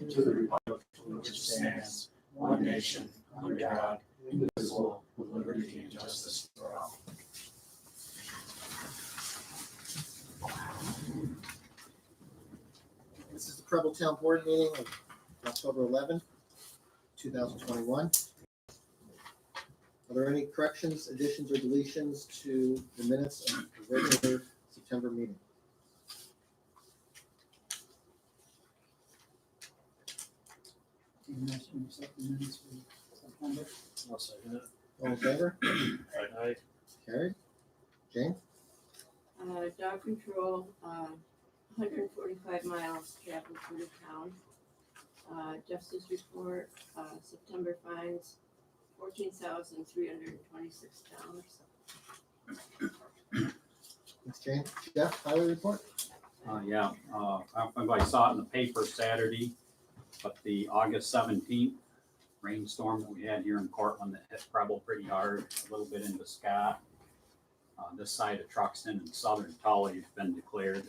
and to the republic for which it stands, one nation, under God, indivisible, with liberty and justice for all. This is the Preble Town Board meeting of October 11, 2021. Are there any corrections, additions, or deletions to the minutes of the regular September meeting? I'll second it. All in favor? Aye. Carried. Jane? Dog control, 145 miles traveled through the town. Justice report, September fines, $14,326. Thanks, Jane. Jeff, highway report? Everybody saw it in the paper Saturday, but the August 17th rainstorm that we had here in Cortland that hit Preble pretty hard, a little bit into Scott. This side of Truxton and southern Tully has been declared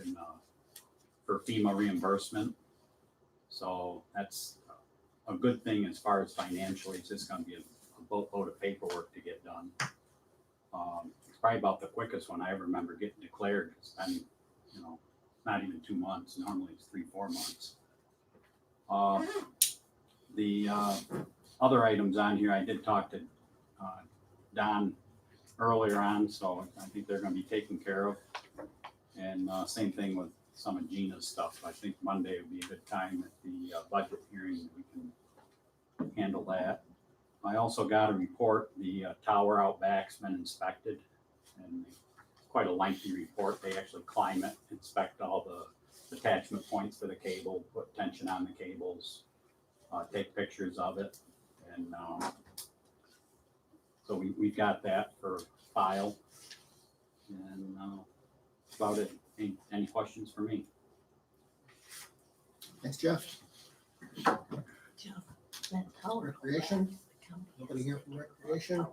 for FEMA reimbursement. So that's a good thing as far as financially. It's just going to be a boatload of paperwork to get done. It's probably about the quickest one I ever remember getting declared. It's been, not even 2 months. Normally it's 3-4 months. The other items on here, I did talk to Don earlier on, so I think they're going to be taken care of. And same thing with some of Gina's stuff. I think Monday would be a good time at the budget hearing. We can handle that. I also got a report. The tower out back's been inspected, and quite a lengthy report. They actually climb it, inspect all the attachment points for the cable, put tension on the cables, take pictures of it, and so we got that for file, and that's about it. Any questions for me? Thanks, Jeff. That tower. Recreation? Nobody here from Recreation?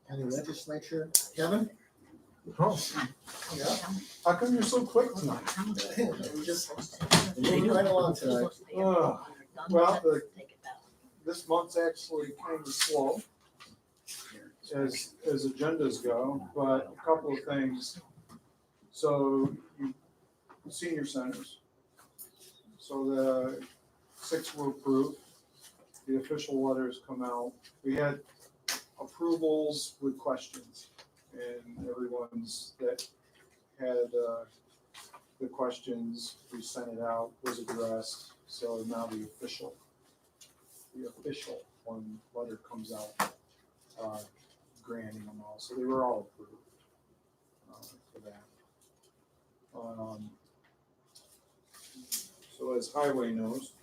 County Legislature? Kevin? Oh, Yeah. how come you're so quick tonight? We're just moving right along tonight. Well, this month's actually kind of slow as agendas go, but a couple of things. So senior centers. So the 6 were approved. The official letters come out. We had approvals with questions, and everyone's that had the questions, we sent it out, was addressed. So now the official one letter comes out granting them all. So they were all approved for that. So as highway knows,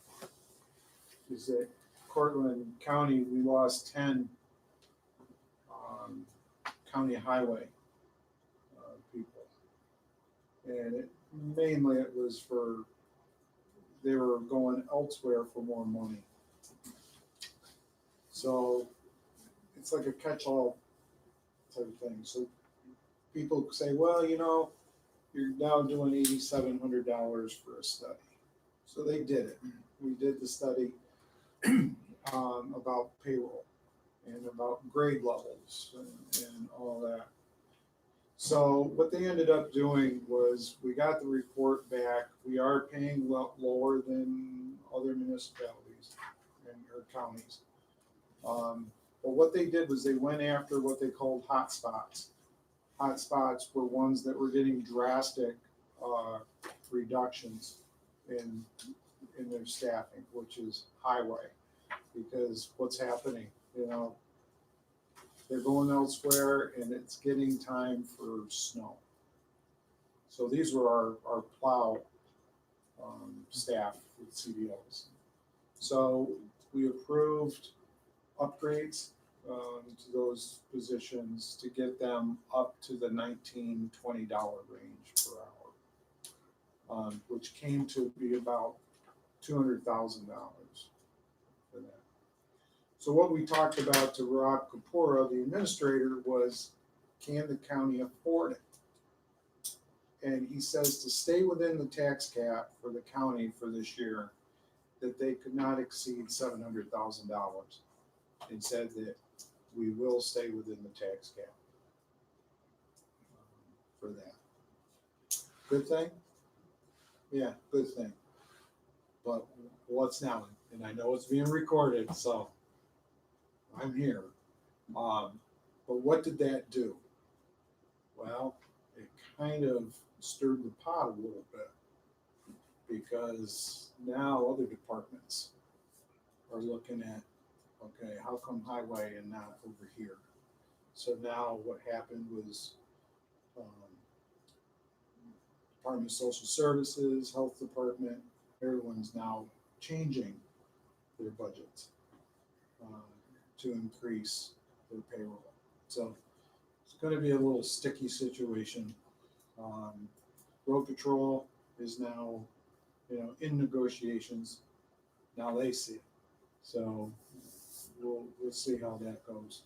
is that Cortland County, we lost 10 county highway people. And mainly it was they were going elsewhere for more money. So it's like a catch-all type of thing. So people say, well, you're now doing $8,700 for a study. So they did it. We did the study about payroll and about grade levels and all that. So what they ended up doing was we got the report back. We are paying lower than other municipalities or counties. But what they did was they went after what they called hotspots. Hotspots were ones that were getting drastic reductions in their staffing, which is highway, because what's happening, they're going elsewhere and it's getting time for snow. So these were our plow staff with CDLs. So we approved upgrades to those positions to get them up to the $19-20 range per hour, which came to be about $200,000 for that. So what we talked about to Rob Kapura, the administrator, was can the county afford it? And he says to stay within the tax cap for the county for this year, that they could not exceed $700,000 and said that we will stay within the tax cap for that. Good thing? Yeah, good thing. But what's now? And I know it's being recorded, so I'm here. But what did that do? Well, it kind of stirred the pot a little bit because now other departments are looking at, okay, how come highway and not over here? So now what happened was Department of Social Services, Health Department, everyone's now changing their budgets to increase their payroll. So it's going to be a little sticky situation. Road Patrol is now, in negotiations. Now they see it. So we'll see how that goes.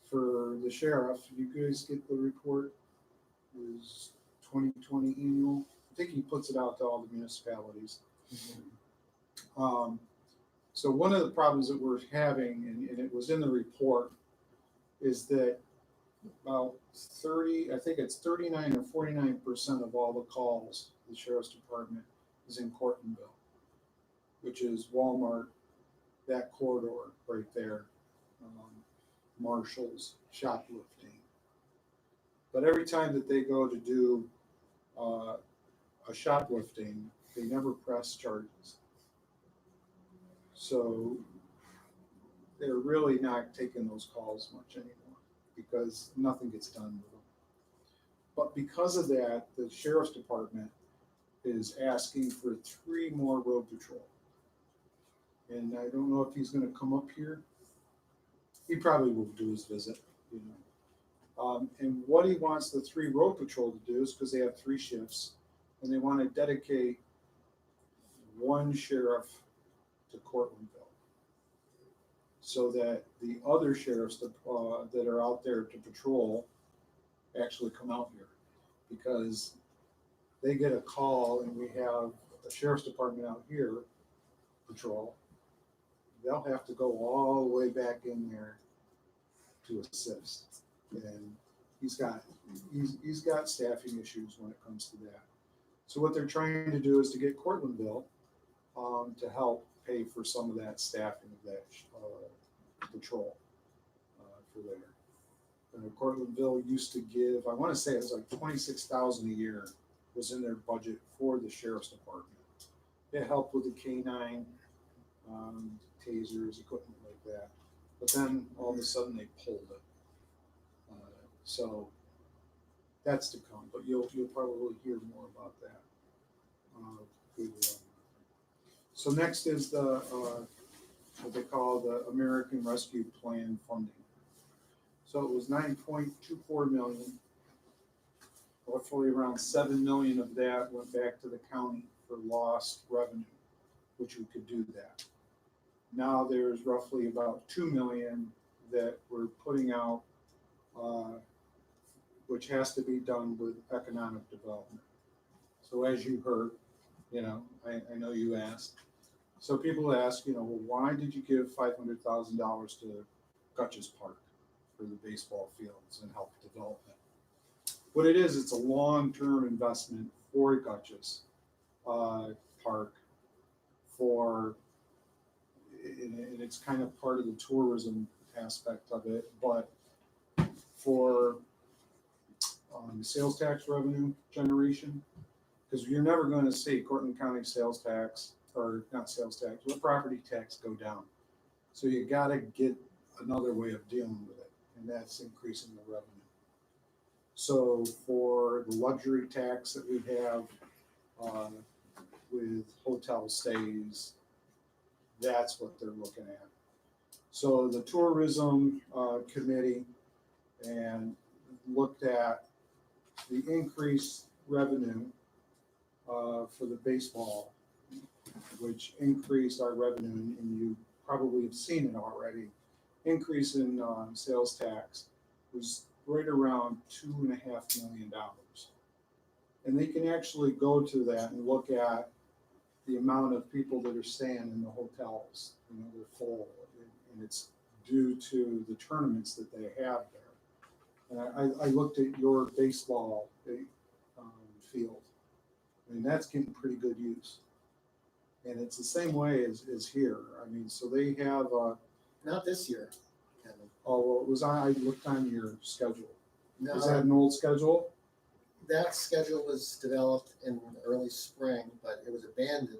For the sheriff, you guys get the report? His 2020 annual. I think he puts it out to all the municipalities. So one of the problems that we're having, and it was in the report, is that about 39 or 49% of all the calls the sheriff's department is in Cortonville, which is Walmart, that corridor right there, Marshall's, shoplifting. But every time that they go to do a shoplifting, they never press charges. So they're really not taking those calls much anymore because nothing gets done with them. But because of that, the sheriff's department is asking for 3 more road patrol. And I don't know if he's going to come up here. He probably will do his visit, and what he wants the 3 road patrol to do is because they have 3 shifts, and they want to dedicate 1 sheriff to Cortlandville, so that the other sheriffs that are out there to patrol actually come out here, because they get a call and we have a sheriff's department out here patrol. They'll have to go all the way back in there to assist, and he's got staffing issues when it comes to that. So what they're trying to do is to get Cortlandville to help pay for some of that staffing of that patrol for there. Cortlandville used to give, I want to say it was like $26,000 a year was in their budget for the sheriff's department. It helped with the K9, tasers, equipment like that. But then all of a sudden they pulled it. So that's to come, but you'll probably hear more about that. So next is the what they call the American Rescue Plan funding. So it was $9.24 million. Roughly around $7 million of that went back to the county for lost revenue, which we could do that. Now there's roughly about $2 million that we're putting out, which has to be done with economic development. So as you heard, I know you asked. So people ask, well, why did you give $500,000 to Gutchess Park for the baseball fields and help development? What it is, it's a long-term investment for Gutchess Park and it's kind of part of the tourism aspect of it, but for sales tax revenue generation, because you're never going to see Cortland County sales tax, or not sales tax, but property tax go down. So you got to get another way of dealing with it, and that's increasing the revenue. So for the luxury tax that we have with hotel stays, that's what they're looking at. So the tourism committee and looked at the increased revenue for the baseball, which increased our revenue, and you probably have seen it already. Increase in sales tax was right around $2.5 million. And they can actually go to that and look at the amount of people that are staying in the hotels, you know, they're full, and it's due to the tournaments that they have there. And I looked at your baseball field, I mean, that's getting pretty good use. And it's the same way as here. I mean, so they have, Not this year, Kevin. oh, well, it was I looked on your schedule. No, Is that an old schedule? that schedule was developed in early spring, but it was abandoned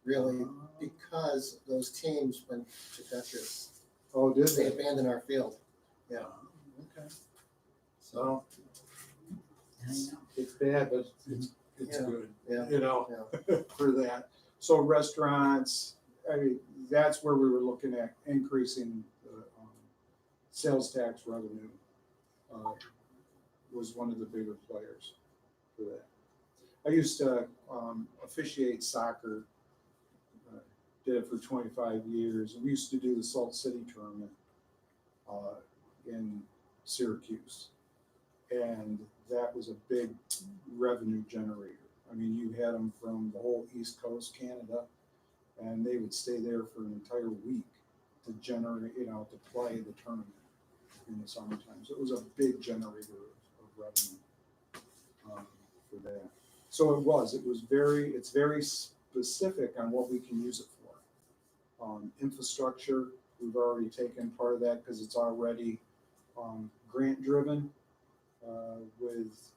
really because those teams went to Dutchess. Oh, did They they? abandoned our field. Yeah. Okay. So, It's bad, but it's Yeah. good, yeah, you know, yeah. for that. So restaurants, I mean, that's where we were looking at increasing the sales tax revenue. Was one of the bigger players for that. I used to officiate soccer, did it for 25 years. We used to do the Salt City tournament in Syracuse. And that was a big revenue generator. I mean, you had them from the whole East Coast, Canada, and they would stay there for an entire week to generate, you know, to play the tournament in the summertime. So it was a big generator of revenue for that. So it's very specific on what we can use it for. Infrastructure, we've already taken part of that because it's already grant driven with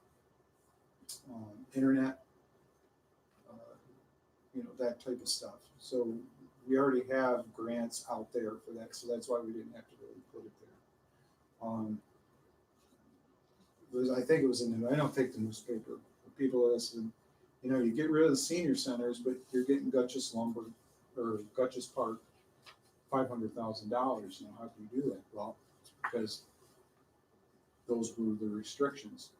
internet, you know, that type of stuff. So we already have grants out there for that, so that's why we didn't have to really put it there. I think it was I don't take the newspaper. People listen, you know, you get rid of the senior centers, but you're getting Gutchess Lumber or Gutchess Park $500,000. Now, how can you do that? Well, because those were the restrictions.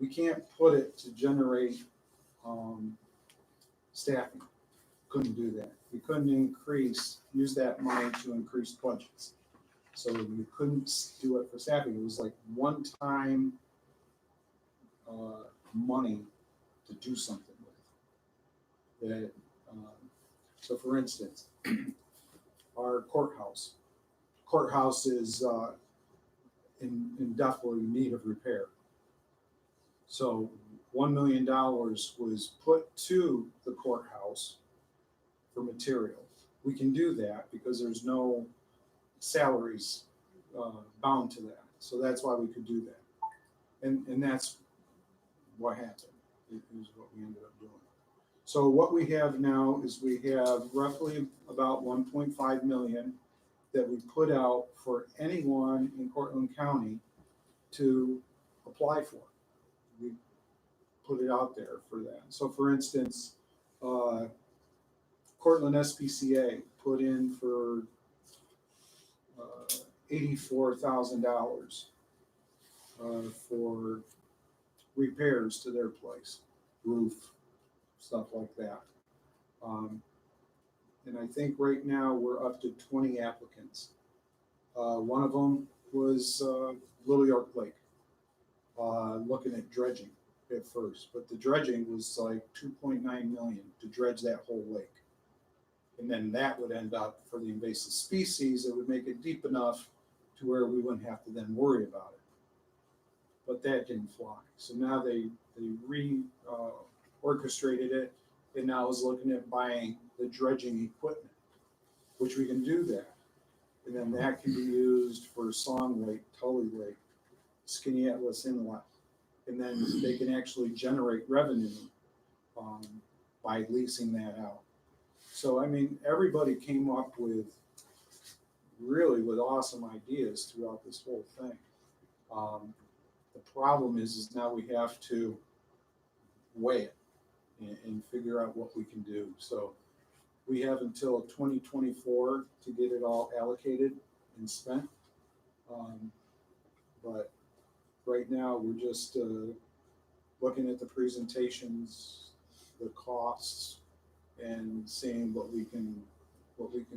We can't put it to generate staffing. Couldn't do that. We couldn't use that money to increase budgets. So you couldn't do it for staffing. It was like one-time money to do something with. That, so for instance, our courthouse is in definitely need of repair. So $1 million was put to the courthouse for material. We can do that because there's no salaries bound to that. So that's why we could do that. And that's what happened, is what we ended up doing. So what we have now is we have roughly about 1.5 million that we put out for anyone in Cortland County to apply for. We put it out there for that. So for instance, Cortland SPCA put in for $84,000 for repairs to their place, roof, stuff like that. And I think right now we're up to 20 applicants. One of them was Little York Lake, looking at dredging at first, but the dredging was like 2.9 million to dredge that whole lake. And then that would end up, for the invasive species, it would make it deep enough to where we wouldn't have to then worry about it. But that didn't fly. So now they orchestrated it, and now is looking at buying the dredging equipment, which we can do that. And then that can be used for Song Lake, Tully Lake, Skinny Atlas Inlet. And then they can actually generate revenue by leasing that out. So, I mean, everybody came up with awesome ideas throughout this whole thing. The problem is now we have to weigh it and figure out what we can do. So we have until 2024 to get it all allocated and spent. But right now we're just looking at the presentations, the costs, and seeing what we can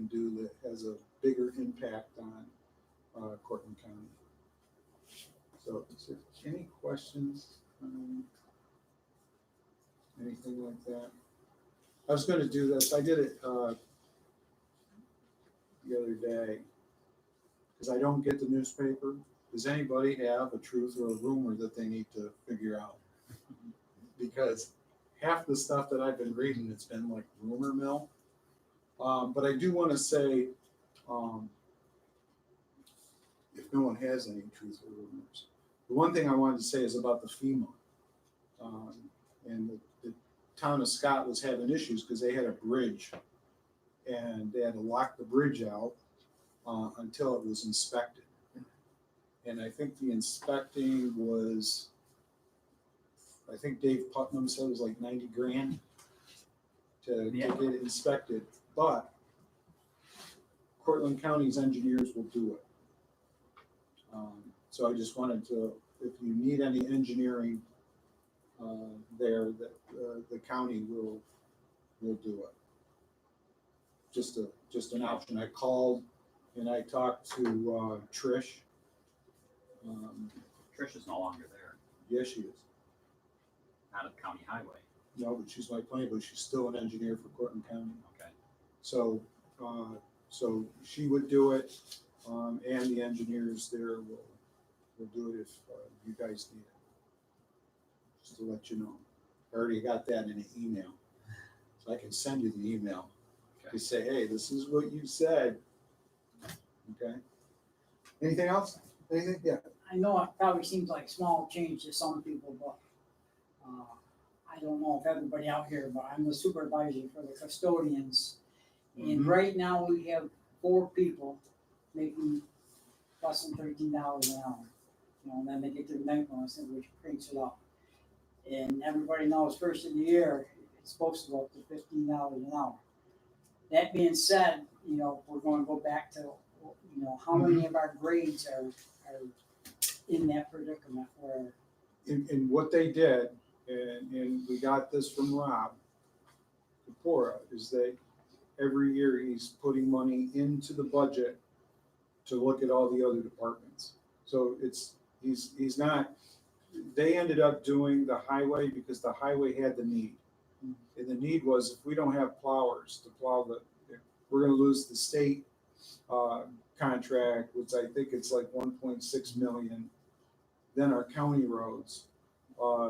do that has a bigger impact on Cortland County. So, is there any questions? Anything like that? I was gonna do this, I did it, the other day, because I don't get the newspaper. Does anybody have a truth or a rumor that they need to figure out? Because half the stuff that I've been reading, it's been like rumor mill. But I do wanna say, if no one has any truth or rumors, the one thing I wanted to say is about the FEMA. And the town of Scott was having issues because they had a bridge and they had to lock the bridge out until it was inspected. And I think the inspecting was, I think Dave Putnam said it was like 90 grand to get it inspected, but Cortland County's engineers will do it. So I just wanted to, if you need any engineering there, that the county will do it. Just an option. I called and I talked to Trish. Trish is no longer there, Yes, she is. not at County Highway. No, but she's my client, but she's still an engineer for Cortland County. Okay. So, so she would do it, and the engineers there will do it if you guys need it. Just to let you know. I already got that in an email, so I can send you the email. Okay. To say, hey, this is what you said. Okay. Anything else? Anything? Yeah. I know it probably seems like small change to some people, but I don't know if everybody out here, but I'm the supervisor for the custodians. And Mhm. right now we have 4 people making less than $13 an hour. You know, and then they get their night bonus, which cranks it up. And everybody knows first of the year, it's supposed to go up to $15 an hour. That being said, you know, we're going to go back to, you know, how many of our grades are in that predicament where. And what they did, and we got this from Rob Kapora, is that every year he's putting money into the budget to look at all the other departments. So he's not, they ended up doing the highway because the highway had the need. And the need was, if we don't have plowers to plow we're gonna lose the state contract, which I think it's like 1.6 million, then our county roads.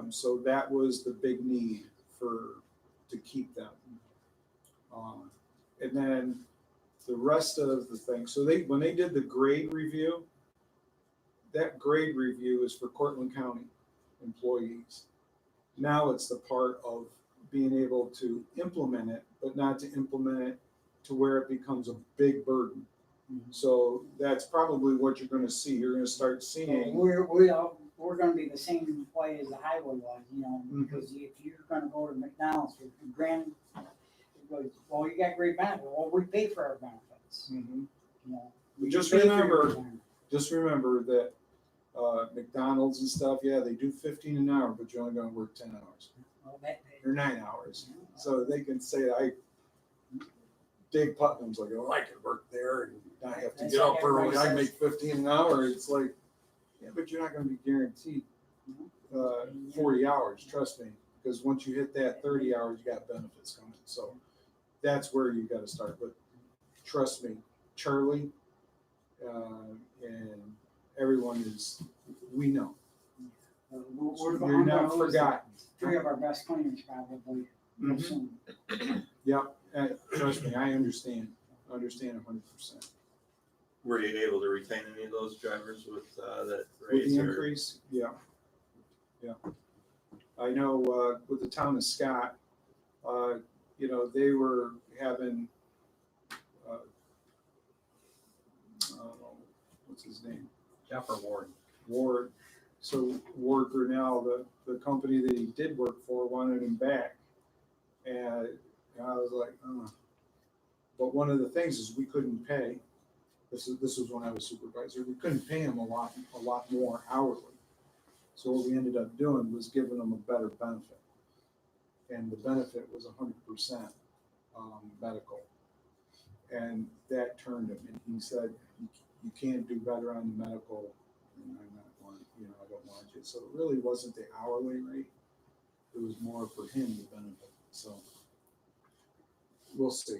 So that was the big need to keep them. And then the rest of the thing, so when they did the grade review, that grade review is for Cortland County employees. Now it's the part of being able to implement it, but not to implement it to where it becomes a big burden. So that's probably what you're gonna see. You're gonna start seeing. We're gonna be the same way as the highway was, you know, because if you're gonna go to McDonald's for granted, it goes, well, you got great benefits. Well, we pay for our benefits, Mhm. you know. Just We pay for remember- your benefits. Just remember that McDonald's and stuff, yeah, they do 15 an hour, but you're only gonna work 10 hours Well, or 9 hours. So they can say, Dave Putnam's like, oh, I could work there and not have to That's get like up early. everybody I make 15 an hour. It's like, yeah, but you're not gonna be guaranteed 40 hours, trust me. Because once you hit that 30 hours, you got benefits coming. So that's where you gotta start. But trust me, Charlie, and everyone we know. We're You're I'm not gonna lose forgotten. 3 of our best cleaners probably real soon. Yep, trust me, I understand 100%. Were you able to retain any of those drivers with that With raise the or? increase, yeah. I know with the town of Scott, you know, they were having, what's his name? Jeff or Ward? Ward. So Ward Grinnell, the company that he did work for, wanted him back. And I was like, But one of the things is we couldn't pay. This was when I was supervisor. We couldn't pay him a lot more hourly. So what we ended up doing was giving him a better benefit. And the benefit was 100% medical. And that turned him. And he said, you can't do better on the medical. And I'm not want, I don't want you. So it really wasn't the hourly rate. It was more for him, the benefit. So We'll see.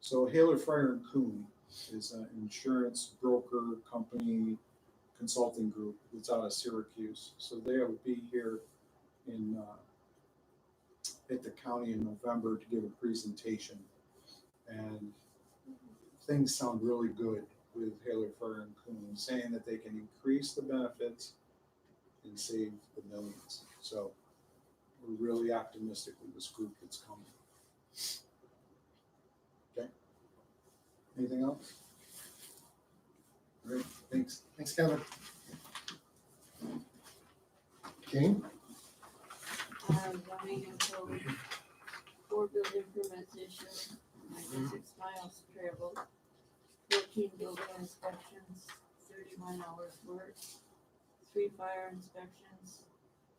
So Haler, Fryer and Kuhn is an insurance broker company consulting group that's out of Syracuse. So they'll be here in, at the county in November to give a presentation. And things sound really good with Haler, Fryer and Kuhn, saying that they can increase the benefits and save the millions. So we're really optimistic with this group that's coming. Okay. Anything else? Great, thanks. Thanks, Kevin. Jane? Zoning and code, 4 building permits issued, 96 miles traveled, 14 building inspections, 31 hours worked, 3 fire inspections,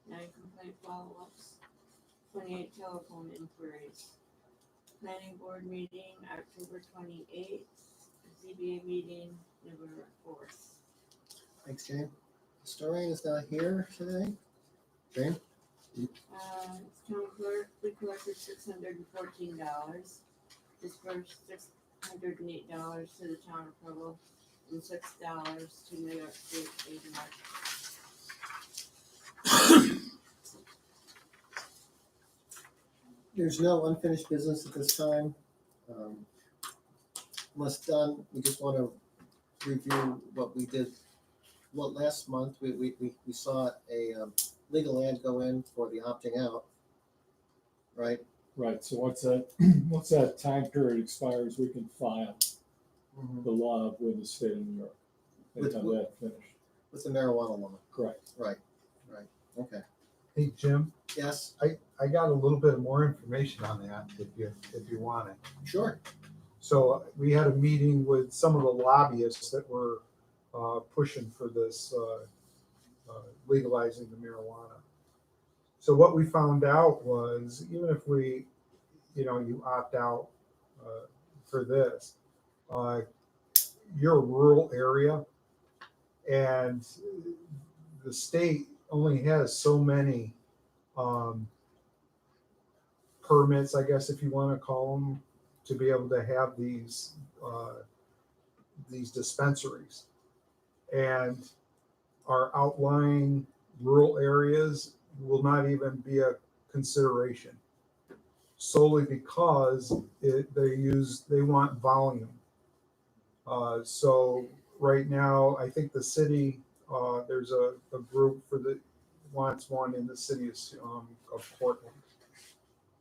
9 complaint follow-ups, 28 telephone inquiries. Planning board meeting October 28th, ZBA meeting November 4th. Thanks, Jane. Historian is not here today. Jane? Town clerk, we collected $614, dispersed $608 to the town of Preble, and $6 to New York State Aid March. There's no unfinished business at this time. Unless done, we just want to review what we did. Well, last month, we saw a legal ad go in for the opting out, right? Right, so once that time period expires, we can file the law with the state of New York. And With- have that finished. With the marijuana law. Correct. Right, okay. Hey, Jim, Yes, I got a little bit more information on that if you want it. sure. So we had a meeting with some of the lobbyists that were pushing for this legalizing the marijuana. So what we found out was even if you opt out for this, you're a rural area and the state only has so many permits, I guess, if you want to call them, to be able to have these dispensaries. And our outlying rural areas will not even be a consideration, solely because they want volume. So right now, I think the city, there's a group wants one in the city of Portland.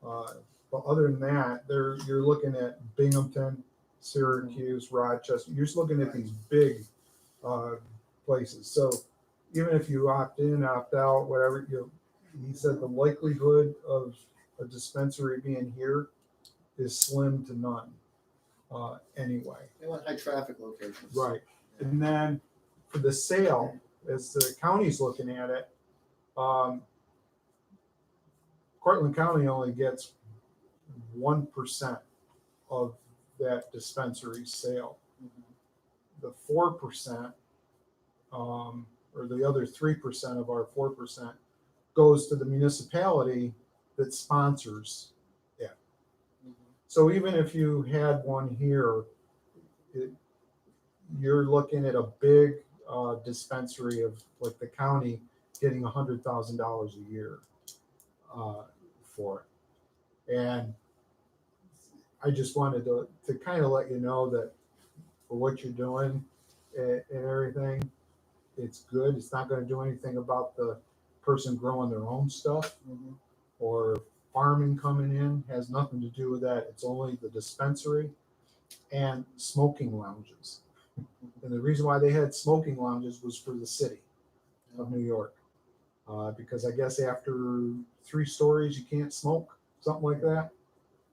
But other than that, you're looking at Binghamton, Syracuse, Rochester. You're just looking at these big places. So even if you opt in, opt out, whatever, he said the likelihood of a dispensary being here is slim to none. Anyway. They want high traffic locations. Right. And then for the sale, as the county's looking at it, Cortland County only gets 1% of that dispensary sale. The 4%, or the other 3% of our 4% goes to the municipality that sponsors it. So even if you had one here, you're looking at a big dispensary of like the county getting $100,000 a year for it. And I just wanted to kind of let you know that for what you're doing and everything, it's good. It's not going to do anything about the person growing their own stuff or farming coming in. Has nothing to do with that. It's only the dispensary and smoking lounges. And the reason why they had smoking lounges was for the city of New York. Because I guess after 3 stories, you can't smoke, something like that,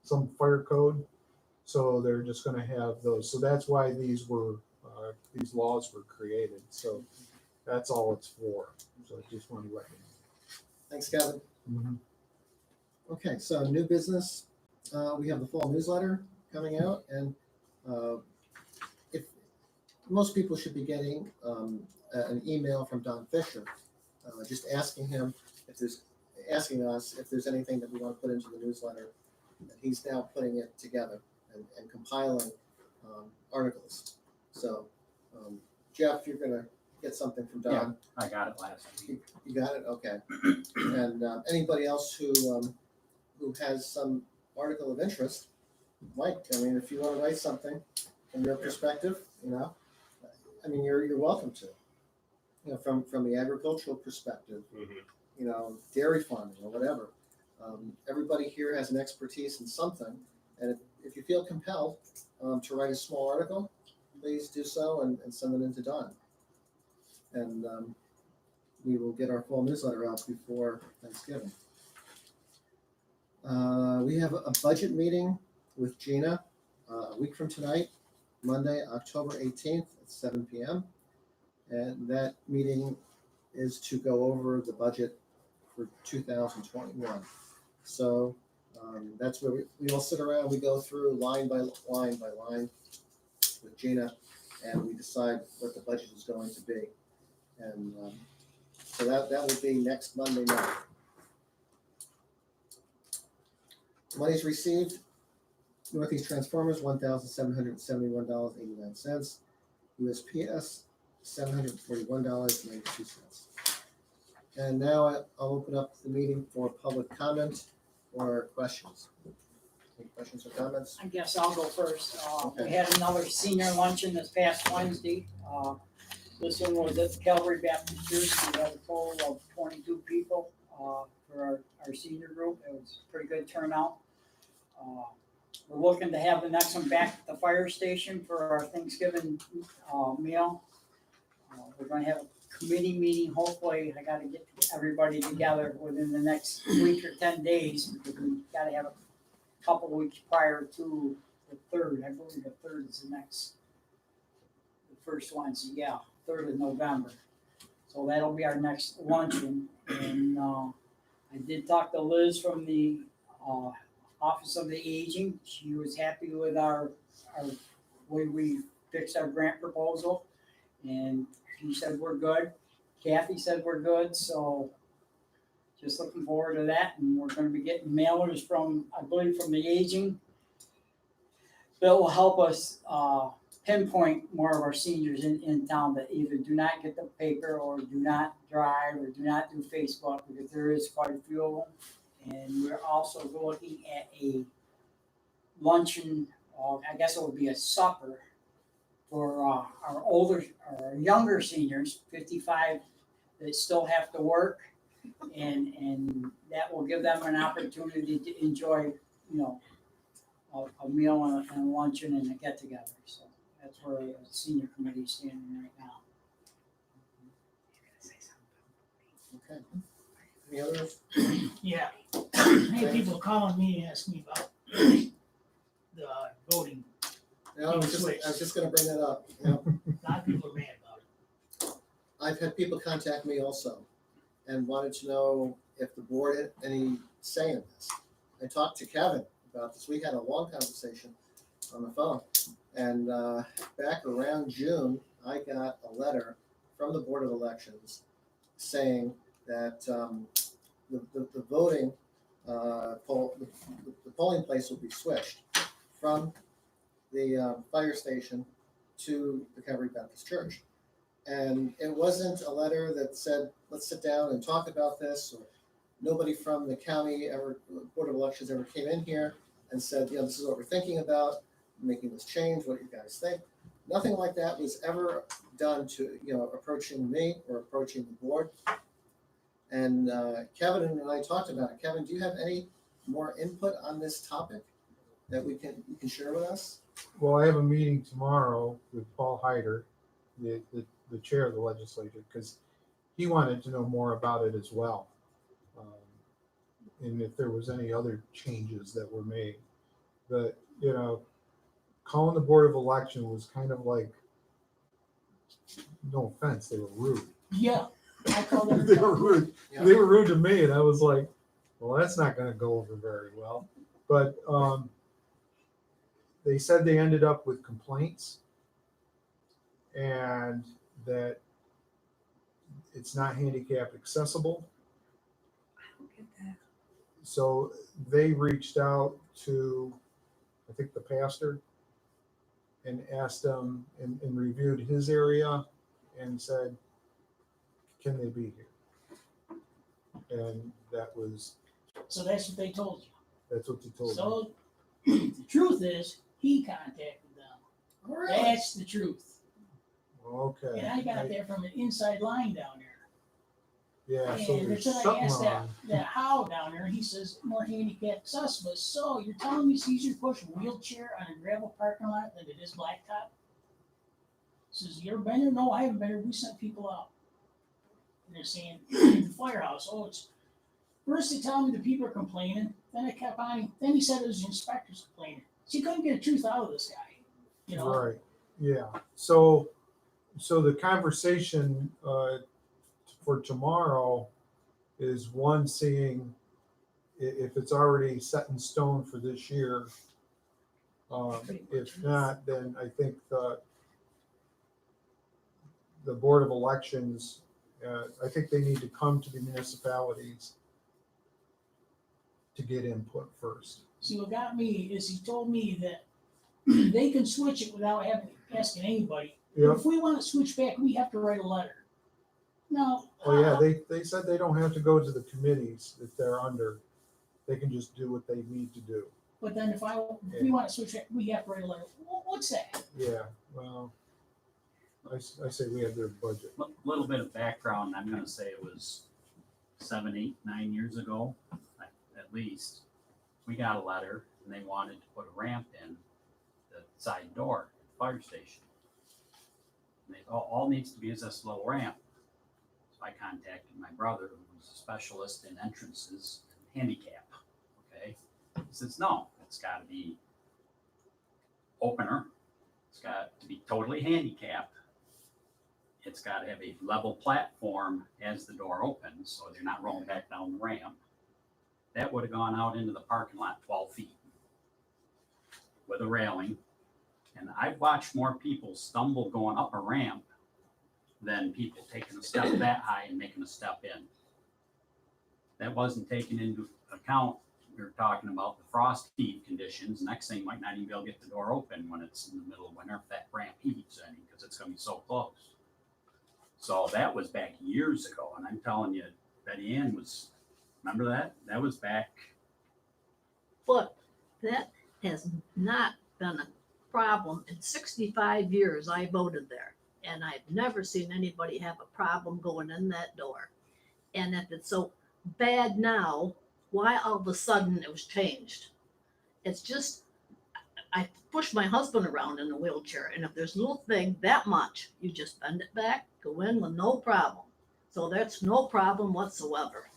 some fire code. So they're just going to have those. So that's why these laws were created. So that's all it's for. So I just wanted to let you know. Thanks, Kevin. Okay, so new business. We have the fall newsletter coming out, and if most people should be getting an email from Don Fisher, just asking us if there's anything that we want to put into the newsletter. He's now putting it together and compiling articles. So, Jeff, you're gonna get something from Don. I got it last week. You got it? Okay. And anybody else who has some article of interest, Mike, I mean, if you want to write something from your perspective, I mean, you're welcome to. From the agricultural perspective, dairy farming or whatever. Everybody here has an expertise in something, and if you feel compelled to write a small article, please do so and send it in to Don. And we will get our fall newsletter out before Thanksgiving. We have a budget meeting with Gina a week from tonight, Monday, October 18th at 7 p.m. And that meeting is to go over the budget for 2021. So that's where we all sit around, we go through line by line with Gina, and we decide what the budget is going to be. And so that will be next Monday night. Monies received, Northeast Transformers, $1,771.89. USPS, $741.92. And now I'll open up the meeting for public comment or questions. Any questions or comments? I guess I'll go first. We Okay. had another senior luncheon this past Wednesday. This one was at the Calvary Baptist Church. We had a total of 22 people for our senior group. It was a pretty good turnout. We're looking to have the next one back at the fire station for our Thanksgiving meal. We're going to have a committee meeting. Hopefully, I got to get everybody together within the next week or 10 days, because we got to have a couple weeks prior to the 3rd. I believe the 3rd is the first one. So yeah, 3rd of November. So that'll be our next luncheon. And I did talk to Liz from the Office of the Aging. She was happy with our way we fixed our grant proposal, and she said we're good. Kathy said we're good, so just looking forward to that. And we're going to be getting mailers from, I believe, from the Aging that will help us pinpoint more of our seniors in town that either do not get the paper or do not drive or do not do Facebook, because there is quite a few of them. And we're also looking at a luncheon, I guess it would be a supper for our younger seniors, 55, that still have to work. And that will give them an opportunity to enjoy, a meal and a luncheon and a get together. So that's where the senior committee is standing right now. Okay. Any others? Yeah, I had people calling me and asking me about the voting. No, I was just gonna bring that up. A lot of people are mad about it. I've had people contact me also and wanted to know if the board had any say in this. I talked to Kevin about this. We had a long conversation on the phone. And back around June, I got a letter from the Board of Elections saying that the voting the polling place will be switched from the fire station to the Calvary Baptist Church. And it wasn't a letter that said, let's sit down and talk about this, or nobody from the county Board of Elections ever came in here and said, this is what we're thinking about, making this change, what do you guys think? Nothing like that was ever done to, approaching me or approaching the board. And Kevin and I talked about it. Kevin, do you have any more input on this topic that you can share with us? Well, I have a meeting tomorrow with Paul Hyder, the chair of the legislature, because he wanted to know more about it as well. And if there was any other changes that were made. But, calling the Board of Election was kind of like, no offense, they were rude. Yeah, I called them. They were rude. Yeah. They were rude to me, and I was like, well, that's not going to go over very well. But they said they ended up with complaints and that it's not handicap accessible. So they reached out to, I think, the pastor and asked him and reviewed his area and said, can they be here? And So that's what they told you. that's what he told me. So the truth is, he contacted them. Really? That's the truth. Okay. And I got that from an inside line down there. Yeah, so And there's until I something asked that, wrong. that how down there, he says, more handicapped accessible. So you're telling me it's easier to push a wheelchair on a gravel parking lot than it is blacktop? Says, you ever been there? No, I haven't been there. We sent people out. And they're saying, the firehouse, oh, it's, first they tell me the people are complaining, then I kept on, then he said it was the inspectors complaining. So you couldn't get the truth out of this guy, you know? Right, yeah. So the conversation for tomorrow is one, seeing if it's already set in stone for this year. If not, then I think the Board of Elections, I think they need to come to the municipalities to get input first. See, what got me is he told me that they can switch it without asking anybody. Yep. If we want to switch back, we have to write a letter. No. Oh, yeah, they said they don't have to go to the committees that they're under. They can just do what they need to do. But then if we want to switch back, we have to write a letter. What's that? Yeah, well, I say we have their budget. Little bit of background, I'm gonna say it was 7, 8, 9 years ago, at least. We got a letter and they wanted to put a ramp in the side door at the fire station. And all needs to be is this little ramp. So I contacted my brother, who's a specialist in entrances and handicap, okay? He says, no, it's gotta be opener. It's got to be totally handicapped. It's got to have a level platform as the door opens, so they're not rolling back down the ramp. That would have gone out into the parking lot 12 feet with a railing. And I've watched more people stumble going up a ramp than people taking a step that high and making a step in. That wasn't taken into account. We were talking about the frost heave conditions. Next thing, you might not even be able to get the door open when it's in the middle of winter if that ramp heaves any, because it's going to be so close. So that was back years ago, and I'm telling you, Betty Ann was, remember that? That was back. But that has not been a problem. In 65 years, I voted there, and I've never seen anybody have a problem going in that door. And if it's so bad now, why all of a sudden it was changed? It's just, I push my husband around in a wheelchair, and if there's a little thing that much, you just bend it back, go in with no problem. So that's no problem whatsoever.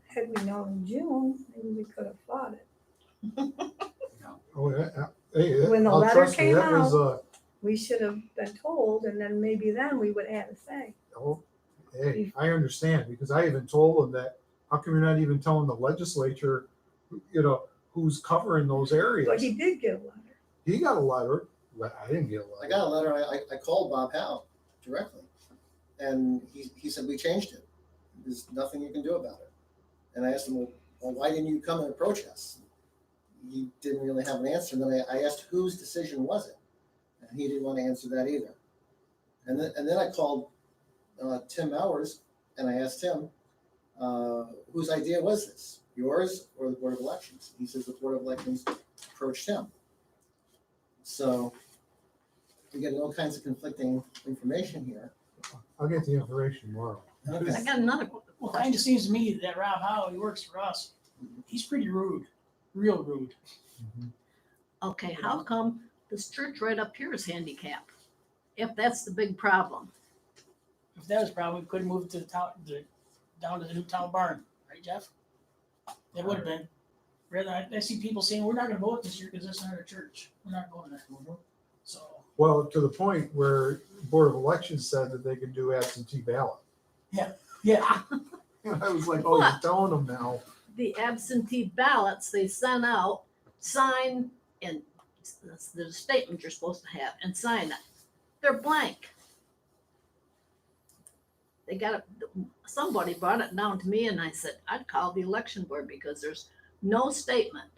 Had we known in June, maybe we could have fought it. Oh, yeah, hey, When the I'll letter trust you, came that was, We should have been told, and then maybe then we would have a say. oh, hey, I understand, because I even told them that, how come you're not even telling the legislature, who's covering those areas? But he did get a letter. He got a letter, but I didn't get a I letter. got a letter, I called Bob Howe directly, and he said, we changed it. There's nothing you can do about it. And I asked him, well, why didn't you come and approach us? He didn't really have an answer, and then I asked whose decision was it, and he didn't want to answer that either. And then I called Tim Mowers, and I asked him, whose idea was this, yours or the Board of Elections? He says the Board of Elections approached him. So we get all kinds of conflicting information here. I'll get the information tomorrow. Okay. I got another Well, kind of seems to me that Rob Howe, he works for us. He's pretty rude, real rude. Okay, how come this church right up here is handicapped? If that's the big problem. If that was a problem, we couldn't move it to the town, down to the new town barn, right, Jeff? That would have been. Rather, I see people saying, we're not gonna vote this year because it's not a church. We're not going there. So, Well, to the point where Board of Elections said that they could do absentee ballot. yeah, I was like, oh, you're telling them now. The absentee ballots they sent out, sign, and there's a statement you're supposed to have, and sign it. They're blank. They got it, somebody brought it down to me, and I said, I'd call the election board because there's no statement.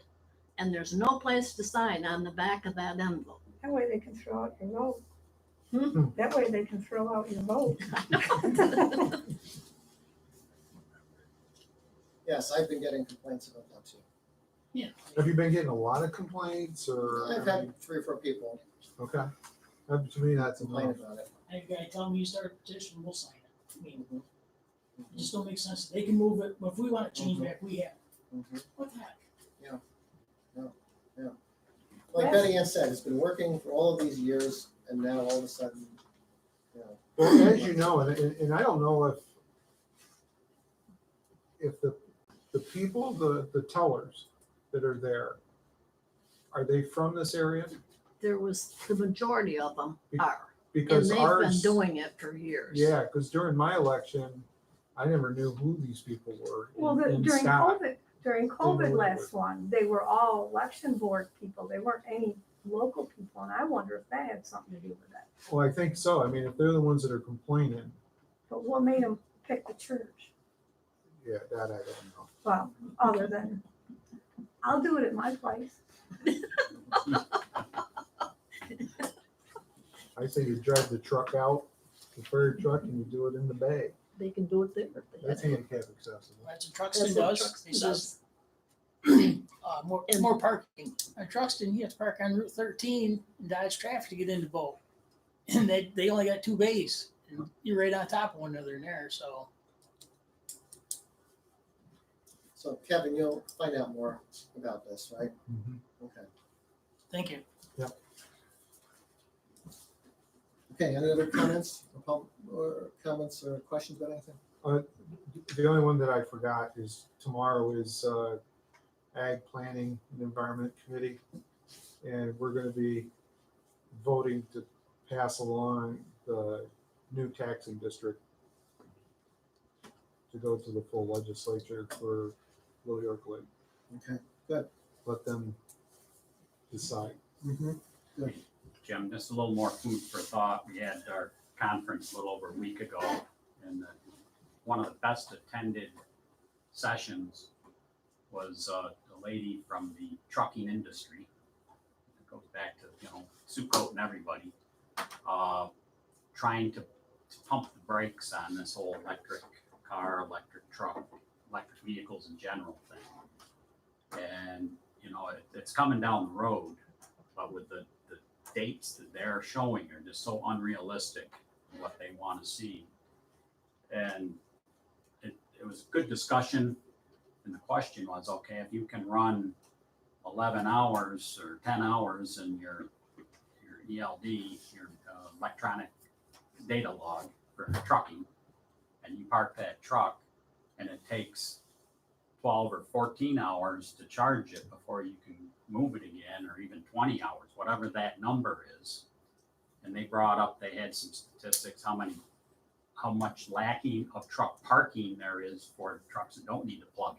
and there's no place to sign on the back of that envelope. That way they can throw out your vote. Hmm? That way they can throw out your vote. Yes, I've been getting complaints about that too. Have you been getting a lot of complaints or? I've had 3 or 4 people Okay. To me, that's complain enough. about it. I had a guy tell me you start a petition, we'll sign it. I mean, it just don't make sense. They can move it, but if we want to change back, we have. Mhm. What the heck? Like Betty Ann said, it's been working for all of these years, and now all of a sudden, you know. Well, as you know, and I don't know if the people, the tellers that are there, are they from this area? There was, the majority of them are, and Because they've been ours, doing it for years. yeah, because during my election, I never knew who these people were. Well, in during Scott. during know COVID what it last was. one, they were all election board people. They weren't any local people, and I wonder if that had something to do with that. Well, I think so. I mean, if they're the ones that are complaining, But what made them pick the church? yeah, that I don't know. Well, other than, I'll do it at my place. I say you drive the truck out, the fire truck, and you do it in the bay. They can do it there. if they That's have to. handicap accessible. That's what That's Truxton what does. Truxton He says, does. more parking. At Truxton, you have to park on Route 13 and dodge traffic to get into Bow. And they only got 2 bays. And you're right on top of one another in there, so. So Kevin, you'll find out more about this, right? Mhm. Okay. Thank you. Okay, any other comments or comments or questions about anything? The only one that I forgot is tomorrow is Ag Planning and Environment Committee. And we're gonna be voting to pass along the new taxing district to go to the full legislature for Little York Lake. Okay, good. Let them decide. Mm-hmm. Jim, just a little more food for thought. We had our conference a little over a week ago, and one of the best attended sessions was a lady from the trucking industry. It goes back to, Sucoat and everybody, trying to pump the brakes on this whole electric car, electric truck, electric vehicles in general thing. And, it's coming down the road, but with the dates that they're showing are just so unrealistic in what they want to see. And it was a good discussion. And the question was, okay, if you can run 11 hours or 10 hours in your ELD, your electronic data log for trucking, and you park that truck and it takes 12 or 14 hours to charge it before you can move it again, or even 20 hours, whatever that number is. And they brought up, they had some statistics, how much lacking of truck parking there is for trucks that don't need to plug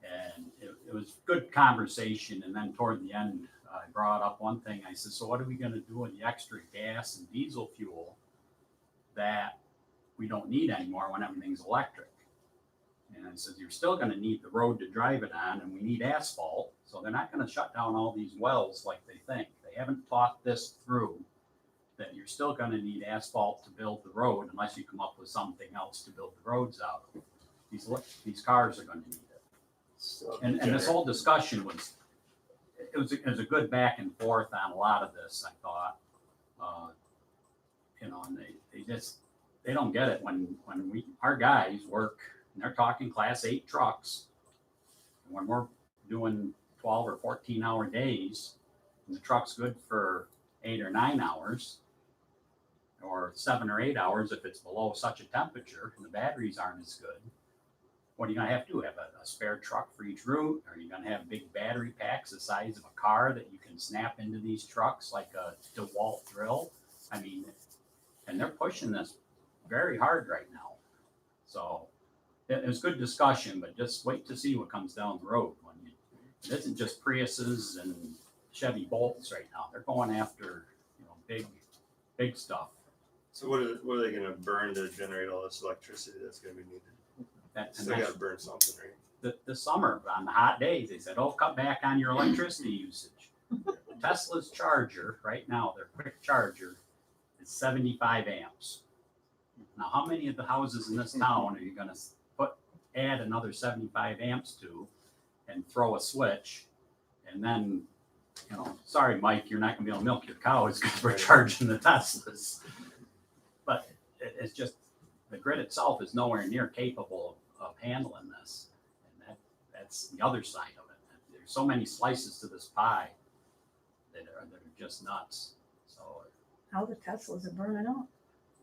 in. And it was good conversation. And then toward the end, I brought up one thing. I said, so what are we going to do with the extra gas and diesel fuel that we don't need anymore when everything's electric? And I said, you're still going to need the road to drive it on, and we need asphalt. So they're not going to shut down all these wells like they think. They haven't thought this through, that you're still going to need asphalt to build the road unless you come up with something else to build the roads out of. These cars are going to need it. So, And this whole discussion was, it was a good back and forth on a lot of this, I thought. And they don't get it when our guys work, and they're talking class 8 trucks. And when we're doing 12 or 14 hour days, and the truck's good for 8 or 9 hours, or 7 or 8 hours if it's below such a temperature, and the batteries aren't as good. What are you gonna have to do? Have a spare truck for each route? Are you gonna have big battery packs the size of a car that you can snap into these trucks like a DeWalt drill? I mean, and they're pushing this very hard right now. So it was good discussion, but just wait to see what comes down the road. It isn't just Priuses and Chevy Bolts right now. They're going after, big stuff. So what are they gonna burn to generate all this electricity that's gonna be needed? And Still gotta burn something, right? the summer, on the hot days, they said, oh, cut back on your electricity usage. Tesla's charger, right now, their quick charger is 75 amps. Now, how many of the houses in this town are you gonna add another 75 amps to and throw a switch? And then, you know, sorry, Mike, you're not gonna be able to milk your cows because we're charging the Teslas. But it's just, the grid itself is nowhere near capable of handling this. And that's the other side of it. There's so many slices to this pie that are just nuts. So, How the Teslas are burning up.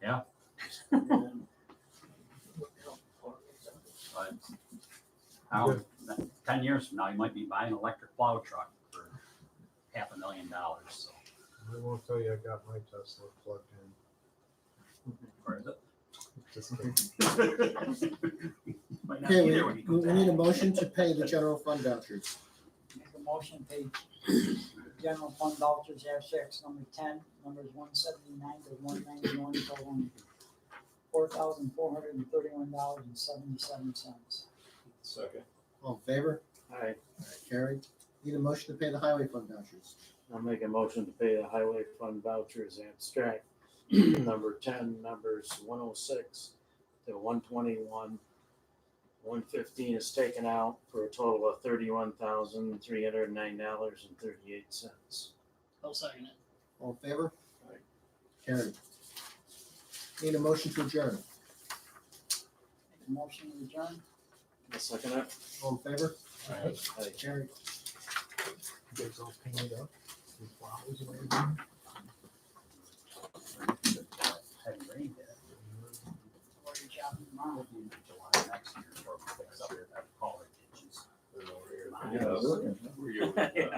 yeah. But now, 10 years from now, you might be buying an electric plow truck for $500,000. So, I won't tell you I got my Tesla plugged in. where is it? Just kidding. Might not Okay, be there when you we come need a back. motion to pay the general fund vouchers. Make a motion, pay general fund vouchers, abstracts number 10, numbers 179 to 191, totaling $4,431.77. Second. All in favor? Aye. Carried. Need a motion to pay the highway fund vouchers. I'll make a motion to pay the highway fund vouchers abstract number 10, numbers 106 to 121. 115 is taken out for a total of $31,309.38. I'll second it. All in favor? Aye. Carried. Need a motion to adjourn. Make a motion to adjourn. I'll second it. All in favor? Aye. Carried. Gets all painted up with flowers and everything. Heavy rain there. Or your job tomorrow. July next year, or fix up that collar ditches. Yeah, were you?